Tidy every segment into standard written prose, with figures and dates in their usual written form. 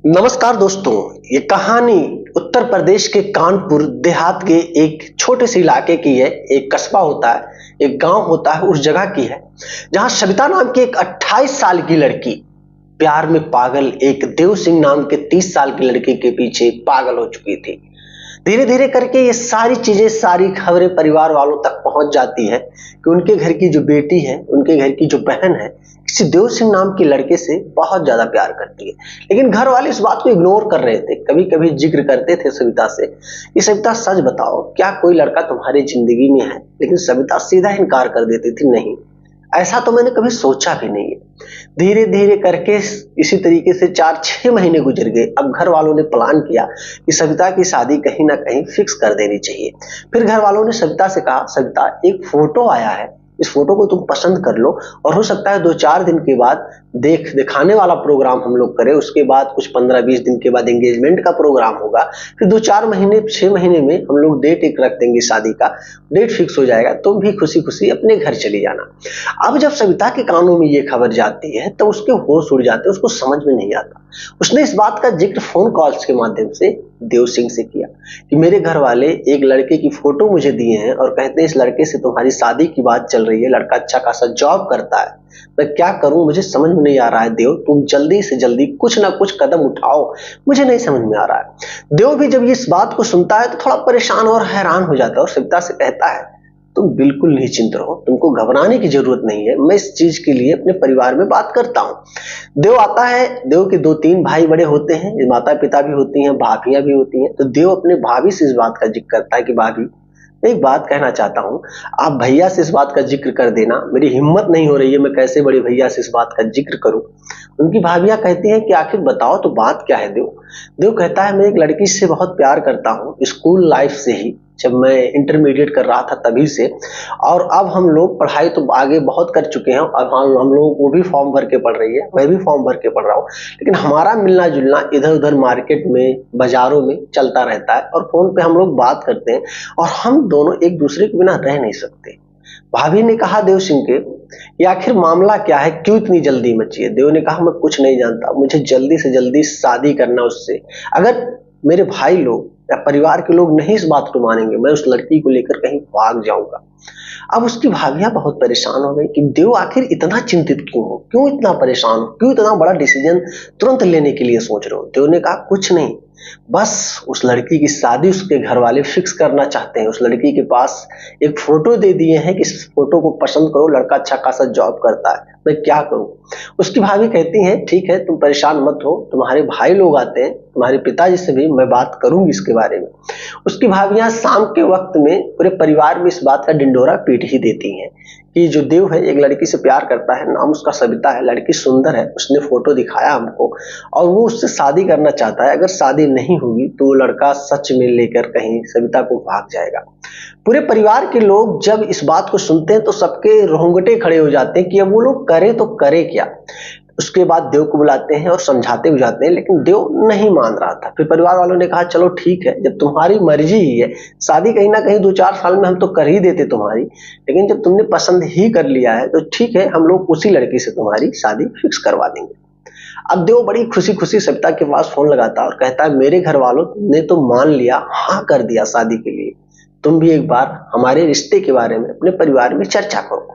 नमस्कार दोस्तों। ये कहानी उत्तर प्रदेश के कानपुर देहात के एक छोटे से इलाके की है। एक कस्बा होता है, एक गांव होता है, उस जगह की है जहां सविता नाम की एक 28 साल की लड़की प्यार में पागल एक देव सिंह नाम के 30 साल की लड़के के पीछे पागल हो चुकी थी। धीरे धीरे करके ये सारी चीजें, सारी खबरें परिवार वालों तक पहुंच जाती है कि उनके घर की जो बेटी है, उनके घर की जो बहन है, किसी देव सिंह नाम के लड़के से बहुत ज्यादा प्यार करती है। लेकिन घर वाले इस बात को इग्नोर कर रहे थे। कभी कभी जिक्र करते थे सविता से कि सविता सच बताओ, क्या कोई लड़का तुम्हारी जिंदगी में है? लेकिन सविता सीधा इनकार कर देती थी, नहीं, ऐसा तो मैंने कभी सोचा भी नहीं है। धीरे धीरे करके इसी तरीके से 4-6 महीने गुजर गए। अब घर वालों ने प्लान किया कि सविता की शादी कहीं ना कहीं फिक्स कर देनी चाहिए। फिर घर वालों ने सविता से कहा, सविता एक फोटो आया है, इस फोटो को तुम पसंद कर लो और हो सकता है 2-4 दिन के बाद दिखाने वाला प्रोग्राम हम लोग करें। उसके बाद कुछ 15-20 दिन के बाद एंगेजमेंट का प्रोग्राम होगा। फिर 2-4 महीने 6 महीने में हम लोग डेट एक रख देंगे, शादी का डेट फिक्स हो जाएगा, तुम भी खुशी खुशी अपने घर चली जाना। अब जब सविता के कानों में ये खबर जाती है तो उसके होश उड़ जाते हैं, उसको समझ में नहीं आता। उसने इस बात का जिक्र फोन कॉल्स के माध्यम से देव सिंह से किया कि मेरे घर वाले एक लड़के की फोटो मुझे दिए हैं और कहते हैं इस लड़के से तुम्हारी शादी की बात चल रही है, लड़का अच्छा खासा जॉब करता है, मैं क्या करूं, मुझे समझ में नहीं आ रहा है। देव, तुम जल्दी से जल्दी कुछ ना कुछ कदम उठाओ, मुझे नहीं समझ में आ रहा है। देव भी जब इस बात को सुनता है तो थोड़ा परेशान और हैरान हो जाता है और सविता से कहता है, तुम बिल्कुल निश्चिंत रहो, तुमको घबराने की जरूरत नहीं है, मैं इस चीज के लिए अपने परिवार में बात करता हूँ। देव आता है। देव के 2-3 भाई बड़े होते हैं, माता पिता भी होती हैं, भाभियां भी होती हैं। तो देव अपने भाभी से इस बात का जिक्र करता है कि भाभी, मैं एक बात कहना चाहता हूँ, आप भैया से इस बात का जिक्र कर देना, मेरी हिम्मत नहीं हो रही है, मैं कैसे बड़े भैया से इस बात का जिक्र करूं। उनकी भाभियां कहती हैं कि आखिर बताओ तो बात क्या है। देव देव कहता है, मैं एक लड़की से बहुत प्यार करता हूँ, स्कूल लाइफ से ही, जब मैं इंटरमीडिएट कर रहा था तभी से। और अब हम लोग पढ़ाई तो आगे बहुत कर चुके हैं और हम लोग, वो भी फॉर्म भर के पढ़ रही है, मैं भी फॉर्म भर के पढ़ रहा हूँ, लेकिन हमारा मिलना जुलना इधर उधर मार्केट में, बाजारों में चलता रहता है और फोन पे हम लोग बात करते हैं और हम दोनों एक दूसरे के बिना रह नहीं सकते। भाभी ने कहा देव सिंह के, ये आखिर मामला क्या है, क्यों इतनी जल्दी मची है? देव ने कहा, मैं कुछ नहीं जानता, मुझे जल्दी से जल्दी शादी करना उससे। अगर मेरे भाई लोग या परिवार के लोग नहीं इस बात को मानेंगे, मैं उस लड़की को लेकर कहीं भाग जाऊंगा। अब उसकी भाभियां बहुत परेशान हो गई कि देव आखिर इतना चिंतित क्यों हो, क्यों इतना परेशान हो, क्यों इतना बड़ा डिसीजन तुरंत लेने के लिए सोच रहे हो? देव ने कहा, कुछ नहीं, बस उस लड़की की शादी उसके घर वाले फिक्स करना चाहते हैं। उस लड़की के पास एक फोटो दे दिए हैं कि इस फोटो को पसंद करो, लड़का अच्छा खासा जॉब करता है, मैं क्या करूं? उसकी भाभी कहती हैं, ठीक है, तुम परेशान मत हो, तुम्हारे भाई लोग आते हैं, तुम्हारे पिताजी से भी मैं बात करूंगी इसके बारे में। उसकी भाभियां शाम के वक्त में पूरे परिवार में इस बात का ढिंढोरा पीट ही देती हैं कि जो देव है एक लड़की से प्यार करता है, नाम उसका सविता है, लड़की सुंदर है, उसने फोटो दिखाया हमको और वो उससे शादी करना चाहता है। अगर शादी नहीं होगी तो वो लड़का सच में लेकर कहीं सविता को भाग जाएगा। पूरे परिवार के लोग जब इस बात को सुनते हैं तो सबके रोंगटे खड़े हो जाते हैं कि अब वो लोग करें तो करें क्या। उसके बाद देव को बुलाते हैं और समझाते हुए जाते हैं, लेकिन देव नहीं मान रहा था। फिर परिवार वालों ने कहा, चलो ठीक है, जब तुम्हारी मर्जी ही है, शादी कहीं ना कहीं 2-4 साल में हम तो कर ही देते तुम्हारी, लेकिन जब तुमने पसंद ही कर लिया है तो ठीक है, हम लोग उसी लड़की से तुम्हारी शादी फिक्स करवा देंगे। अब देव बड़ी खुशी खुशी सविता के पास फोन लगाता है और कहता है, मेरे घर वालों ने तो मान लिया, हाँ कर दिया शादी के लिए, तुम भी एक बार हमारे रिश्ते के बारे में अपने परिवार में चर्चा करो।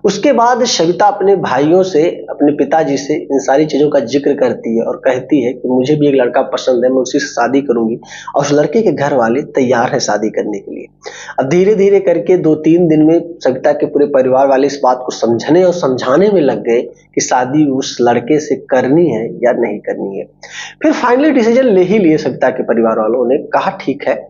उसके बाद सविता अपने भाइयों से, अपने पिताजी से इन सारी चीजों का जिक्र करती है और कहती है कि मुझे भी एक लड़का पसंद है, मैं उसी से शादी करूंगी। और उस लड़के के घर वाले तैयार है शादी करने के लिए। अब धीरे धीरे करके 2-3 दिन में सविता के पूरे परिवार वाले इस बात को समझने और समझाने में लग गए कि शादी उस लड़के से करनी है या नहीं करनी है। फिर फाइनली डिसीजन ले ही लिए सविता के परिवार वालों ने, कहा ठीक है,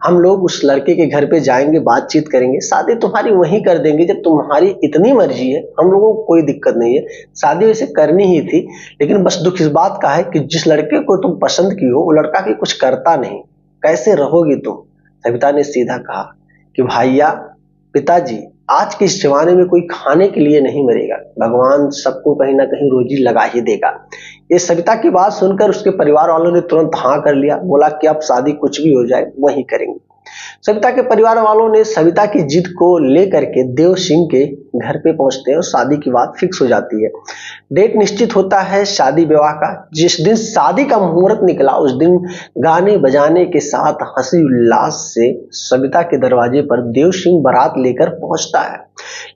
हम लोग उस लड़के के घर पे जाएंगे, बातचीत करेंगे, शादी तुम्हारी वहीं कर देंगे, जब तुम्हारी इतनी मर्जी है, हम लोगों को कोई दिक्कत नहीं है, शादी वैसे करनी ही थी, लेकिन बस दुख इस बात का है कि जिस लड़के को तुम पसंद की हो वो लड़का भी कुछ करता नहीं, कैसे रहोगी तुम? सविता ने सीधा कहा कि भैया, पिताजी, आज के इस जमाने में कोई खाने के लिए नहीं मरेगा, भगवान सबको कहीं ना कहीं रोजी लगा ही देगा। ये सविता की बात सुनकर उसके परिवार वालों ने तुरंत हाँ कर लिया, बोला कि अब शादी कुछ भी हो जाए वही करेंगे। सविता के परिवार वालों ने सविता की जिद को लेकर के देव सिंह के घर पे पहुंचते हैं और शादी की बात फिक्स हो जाती है। डेट निश्चित होता है शादी विवाह का। जिस दिन शादी का मुहूर्त निकला उस दिन गाने बजाने के साथ हंसी उल्लास से सविता के दरवाजे पर देव सिंह बारात लेकर पहुंचता है।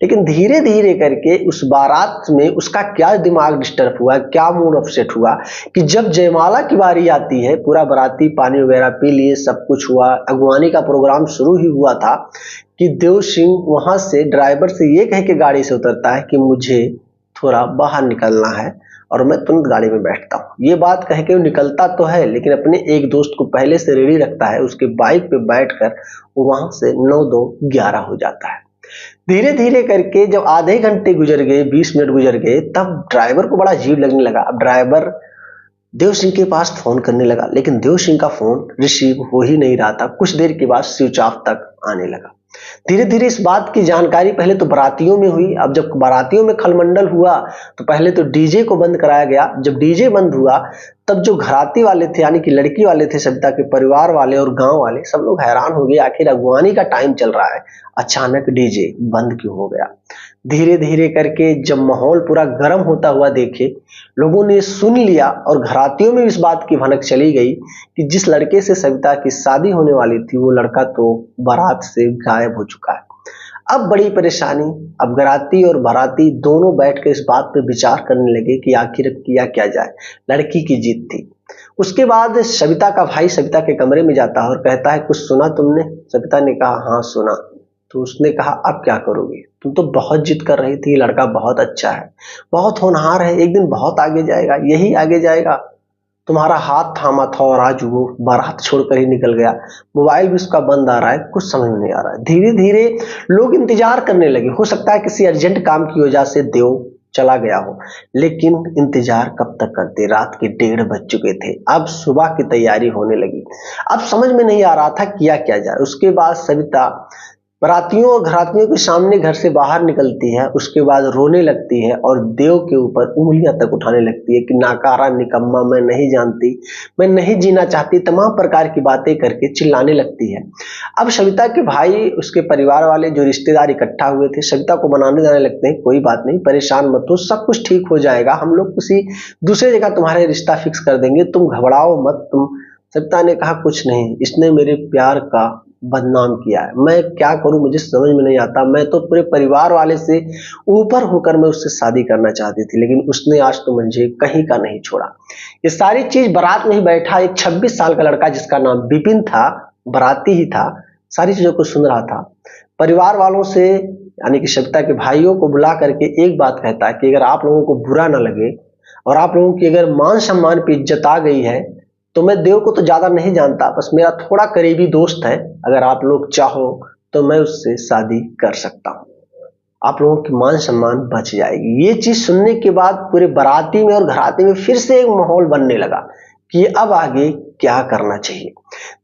लेकिन धीरे धीरे करके उस बारात में उसका क्या दिमाग डिस्टर्ब हुआ, क्या मूड अपसेट हुआ कि जब जयमाला की बारी आती है, पूरा बाराती पानी वगैरह पी लिए, सब कुछ हुआ, अगवानी का प्रोग्राम शुरू ही हुआ था कि देव सिंह वहां से ड्राइवर से ये कह के गाड़ी से उतरता है कि मुझे थोड़ा बाहर निकलना है और मैं तुरंत गाड़ी में बैठता हूँ। ये बात कह के वो निकलता तो है लेकिन अपने एक दोस्त को पहले से रेडी रखता है। उसके बाइक पे बैठकर वो वहां से 9-2-11 हो जाता है। धीरे धीरे करके जब आधे घंटे गुजर गए, 20 मिनट गुजर गए, तब ड्राइवर को बड़ा अजीब लगने लगा। अब ड्राइवर देव सिंह के पास फोन करने लगा लेकिन देव सिंह का फोन रिसीव हो ही नहीं रहा था। कुछ देर के बाद स्विच ऑफ तक आने लगा। धीरे धीरे इस बात की जानकारी पहले तो बारातियों में हुई। अब जब बारातियों में खलमंडल हुआ तो पहले तो डीजे को बंद कराया गया। जब डीजे बंद हुआ तब जो घराती वाले थे यानी कि लड़की वाले थे, सविता के परिवार वाले और गांव वाले, सब लोग हैरान हो गए, आखिर अगवानी का टाइम चल रहा है, अचानक डीजे बंद क्यों हो गया। धीरे धीरे करके जब माहौल पूरा गर्म होता हुआ देखे, लोगों ने सुन लिया और घरातियों में इस बात की भनक चली गई कि जिस लड़के से सविता की शादी होने वाली थी वो लड़का तो बारात से गायब हो चुका है। अब बड़ी परेशानी। अब घराती और बाराती दोनों बैठ कर इस बात पे विचार करने लगे कि आखिर अब किया क्या जाए। लड़की की जिद थी। उसके बाद सविता का भाई सविता के कमरे में जाता है और कहता है कुछ सुना तुमने? सविता ने कहा हाँ सुना। तो उसने कहा अब क्या करोगे? तुम तो बहुत जिद कर रही थी, लड़का बहुत अच्छा है, बहुत होनहार है, एक दिन बहुत आगे जाएगा, यही आगे जाएगा। तुम्हारा हाथ थामा था और आज वो बारात छोड़कर ही निकल गया। मोबाइल भी उसका बंद आ रहा है, कुछ समझ में नहीं आ रहा है। धीरे धीरे लोग इंतजार करने लगे। हो सकता है किसी अर्जेंट काम की वजह से देव चला गया हो, लेकिन इंतजार कब तक करते? रात के 1:30 बज चुके थे। अब सुबह की तैयारी होने लगी। अब समझ में नहीं आ रहा था किया क्या जाए। उसके बाद सविता बारातियों और घरातियों के सामने घर से बाहर निकलती है। उसके बाद रोने लगती है और देव के ऊपर उंगलियां तक उठाने लगती है कि नाकारा, निकम्मा, मैं नहीं जानती, मैं नहीं जीना चाहती, तमाम प्रकार की बातें करके चिल्लाने लगती है। अब सविता के भाई, उसके परिवार वाले, जो रिश्तेदार इकट्ठा हुए थे, सविता को मनाने जाने लगते हैं, कोई बात नहीं, परेशान मत हो, सब कुछ ठीक हो जाएगा, हम लोग किसी दूसरे जगह तुम्हारे रिश्ता फिक्स कर देंगे, तुम घबराओ मत। सविता ने कहा कुछ नहीं, इसने मेरे प्यार का बदनाम किया है, मैं क्या करूं मुझे समझ में नहीं आता। मैं तो पूरे परिवार वाले से ऊपर होकर मैं उससे शादी करना चाहती थी, लेकिन उसने आज तो मुझे कहीं का नहीं छोड़ा। ये सारी चीज बारात में ही बैठा एक 26 साल का लड़का जिसका नाम विपिन था, बाराती ही था, सारी चीजों को सुन रहा था। परिवार वालों से यानी कि सविता के भाइयों को बुला करके एक बात कहता है कि अगर आप लोगों को बुरा ना लगे और आप लोगों की अगर मान सम्मान पे इज्जत आ गई है तो मैं देव को तो ज्यादा नहीं जानता, बस मेरा थोड़ा करीबी दोस्त है, अगर आप लोग चाहो तो मैं उससे शादी कर सकता हूँ, आप लोगों की मान सम्मान बच जाएगी। ये चीज सुनने के बाद पूरे बाराती में और घराती में फिर से एक माहौल बनने लगा कि अब आगे क्या करना चाहिए।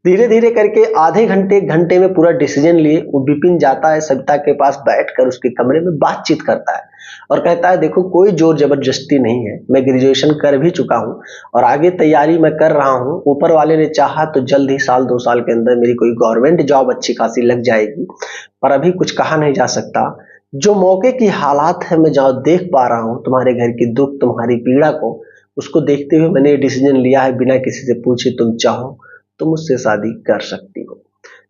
धीरे धीरे करके आधे घंटे घंटे में पूरा डिसीजन लिए वो विपिन जाता है सविता के पास, बैठकर उसके कमरे में बातचीत करता है और कहता है देखो कोई जोर जबरदस्ती नहीं है, मैं ग्रेजुएशन कर भी चुका हूँ और आगे तैयारी मैं कर रहा हूँ, ऊपर वाले ने चाहा तो जल्द ही 1-2 साल के अंदर मेरी कोई गवर्नमेंट जॉब अच्छी खासी लग जाएगी, पर अभी कुछ कहा नहीं जा सकता। जो मौके की हालात है मैं जहाँ देख पा रहा हूँ, तुम्हारे घर की दुख, तुम्हारी पीड़ा को, उसको देखते हुए मैंने डिसीजन लिया है, बिना किसी से पूछे तुम चाहो तो मुझसे शादी कर सकती हो।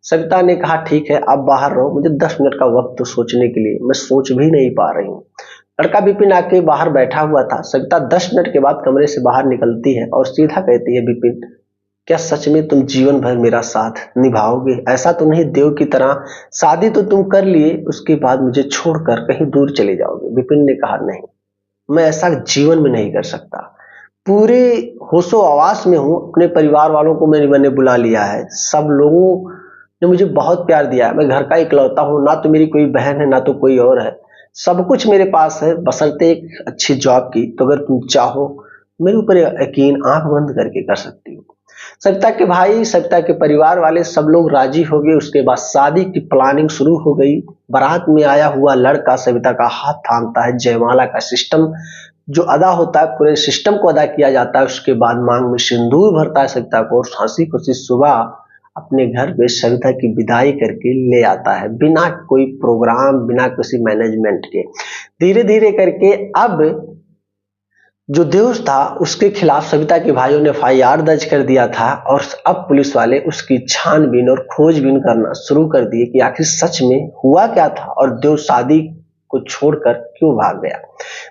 सविता ने कहा ठीक है, आप बाहर रहो, मुझे 10 मिनट का वक्त सोचने के लिए, मैं सोच भी नहीं पा रही हूँ। लड़का विपिन आके बाहर बैठा हुआ था। सविता 10 मिनट के बाद कमरे से बाहर निकलती है और सीधा कहती है विपिन, क्या सच में तुम जीवन भर मेरा साथ निभाओगे? ऐसा तो नहीं देव की तरह शादी तो तुम कर लिए, उसके बाद मुझे छोड़कर कहीं दूर चले जाओगे? विपिन ने कहा नहीं, मैं ऐसा जीवन में नहीं कर सकता, पूरे होशो आवास में हूँ, अपने परिवार वालों को मैंने बुला लिया है, सब लोगों ने मुझे बहुत प्यार दिया है, मैं घर का इकलौता हूँ, ना तो मेरी कोई बहन है ना तो कोई और है, सब कुछ मेरे पास है, बशर्ते एक अच्छी जॉब की, तो अगर तुम चाहो मेरे ऊपर यकीन आंख बंद करके कर सकती हो। सविता के भाई, सविता के परिवार वाले सब लोग राजी हो गए। उसके बाद शादी की प्लानिंग शुरू हो गई। बारात में आया हुआ लड़का सविता का हाथ थामता है, जयमाला का सिस्टम जो अदा होता है पूरे सिस्टम को अदा किया जाता है। उसके बाद मांग में सिंदूर भरता है सविता को और हंसी खुशी सुबह अपने घर में सविता की विदाई करके ले आता है, बिना कोई प्रोग्राम, बिना किसी मैनेजमेंट के। धीरे धीरे करके अब जो देव था उसके खिलाफ सविता के भाइयों ने एफआईआर दर्ज कर दिया था और अब पुलिस वाले उसकी छानबीन और खोजबीन करना शुरू कर दिए कि आखिर सच में हुआ क्या था और देव शादी को छोड़कर क्यों भाग गया।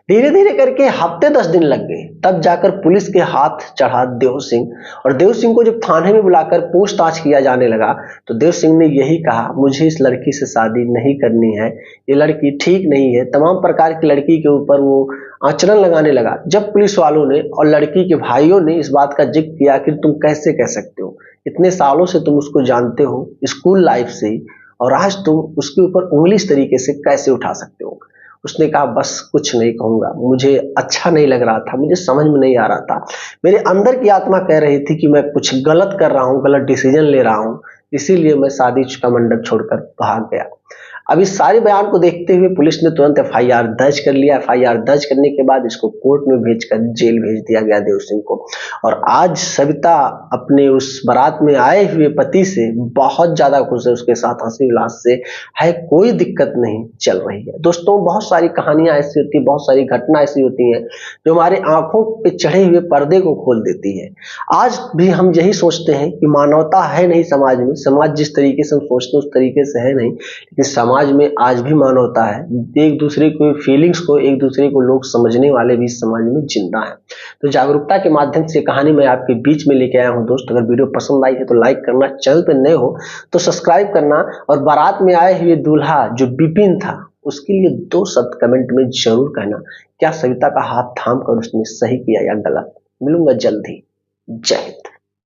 धीरे धीरे करके हफ्ते 10 दिन लग गए, तब जाकर पुलिस के हाथ चढ़ा देव सिंह। और देव सिंह को जब थाने में बुलाकर पूछताछ किया जाने लगा तो देव सिंह ने यही कहा, मुझे इस लड़की से शादी नहीं करनी है, ये लड़की ठीक नहीं है। तमाम प्रकार की लड़की के ऊपर वो आचरण लगाने लगा। जब पुलिस वालों ने और लड़की के भाइयों ने इस बात का जिक्र किया कि तुम कैसे कह सकते हो, इतने सालों से तुम उसको जानते हो स्कूल लाइफ से ही, और आज तुम उसके ऊपर उंगली इस तरीके से कैसे उठा सकते हो। उसने कहा, बस कुछ नहीं कहूंगा, मुझे अच्छा नहीं लग रहा था, मुझे समझ में नहीं आ रहा था, मेरे अंदर की आत्मा कह रही थी कि मैं कुछ गलत कर रहा हूँ, गलत डिसीजन ले रहा हूँ, इसीलिए मैं शादी का मंडप छोड़कर भाग गया। अब इस सारे बयान को देखते हुए पुलिस ने तुरंत एफआईआर दर्ज कर लिया। एफआईआर दर्ज करने के बाद इसको कोर्ट में भेजकर जेल भेज दिया गया देव सिंह को। और आज सविता अपने उस बारात में आए हुए पति से बहुत ज्यादा खुश है, उसके साथ हंसी उल्लास से है, कोई दिक्कत नहीं चल रही है। दोस्तों, बहुत सारी कहानियां ऐसी होती है, बहुत सारी घटना ऐसी होती हैं जो हमारे आंखों पे चढ़े हुए पर्दे को खोल देती है। आज भी हम यही सोचते हैं कि मानवता है नहीं समाज में, समाज जिस तरीके से हम सोचते हैं उस तरीके से है नहीं, लेकिन समाज में आज भी मानवता है। एक दूसरे को फीलिंग्स को, एक दूसरे को लोग समझने वाले भी समाज में जिंदा है। तो जागरूकता के माध्यम से कहानी मैं आपके बीच में लेके आया हूं। दोस्त, अगर वीडियो पसंद आई है तो लाइक करना, चैनल पे नए हो तो सब्सक्राइब करना, और बारात में आए हुए दूल्हा जो बिपिन था उसके लिए 2 शब्द कमेंट में जरूर कहना, क्या सविता का हाथ थाम कर उसने सही किया या गलत। मिलूंगा जल्द ही। जय हिंद।